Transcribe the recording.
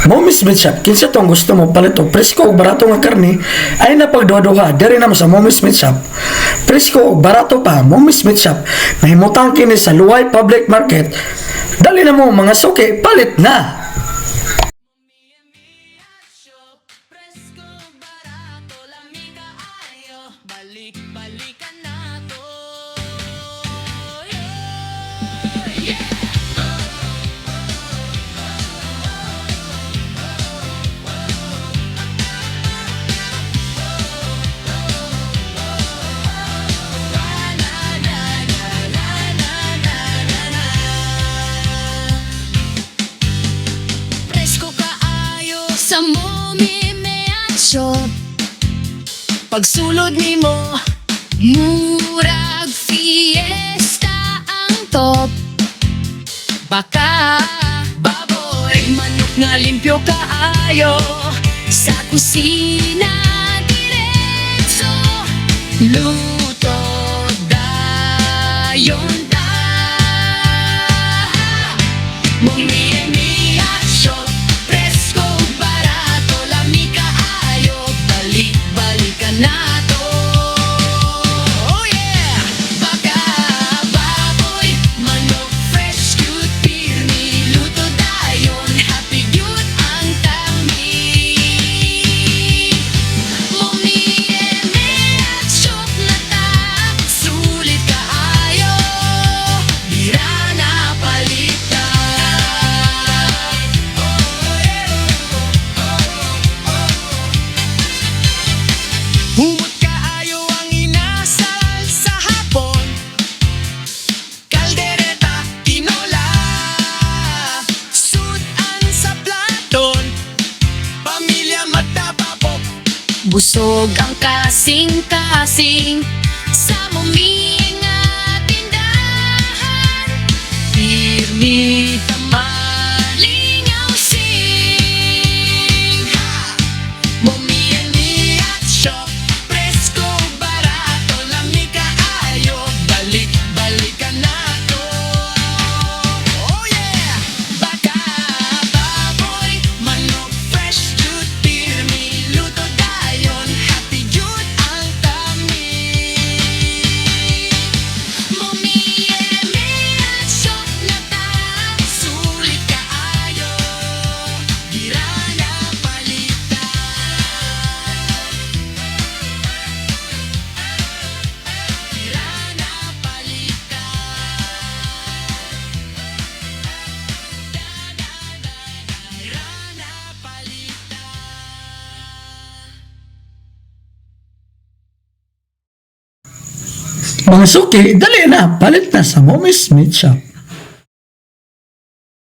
Mommy's Meat Shop, kinsa tong gusto mo palito presko ug barato nga karne ay napagduha-duha diri na mo sa Mommy's Meat Shop. Presko ug barato pa Mommy's Meat Shop. Mahimutang kini sa Luway Public Market. Dali na mo mga suki, palit na. Balik-balikan na to. Presko kaayo sa Mommy Meat Shop. Pagsulod nimo, murag fiesta ang top. Baka baboy, manok nga limpyo kaayo. Sa kusina diretso, luto dayon ta. Mommy Meat Shop, presko barato, lami kaayo. Balik-balikan na to. Oh yeah! Baka baboy, manok fresh, cute, pirmi, luto dayon. Happy cute ang tami. Mommy Meat Shop na ta, sulit kaayo. Dira na palita. Humot kaayo ang inasal sa hapon. Kaldereta, tinola, sudan sa platon. Pamilya matapapok, busog ang kasing-kasing. Sa muming at tindahan, pirmi tamalingaw sing. Mommy Meat Shop, presko barato, lami kaayo. Balik-balikan na to. Oh yeah! Baka baboy, manok fresh, cute, pirmi, luto dayon. Happy cute ang tami. Mommy Meat Shop na ta, sulit kaayo. Dira na palita. Dira na palita. Dira na palita. Mga suki, dali na, palit na sa Mommy's Meat Shop.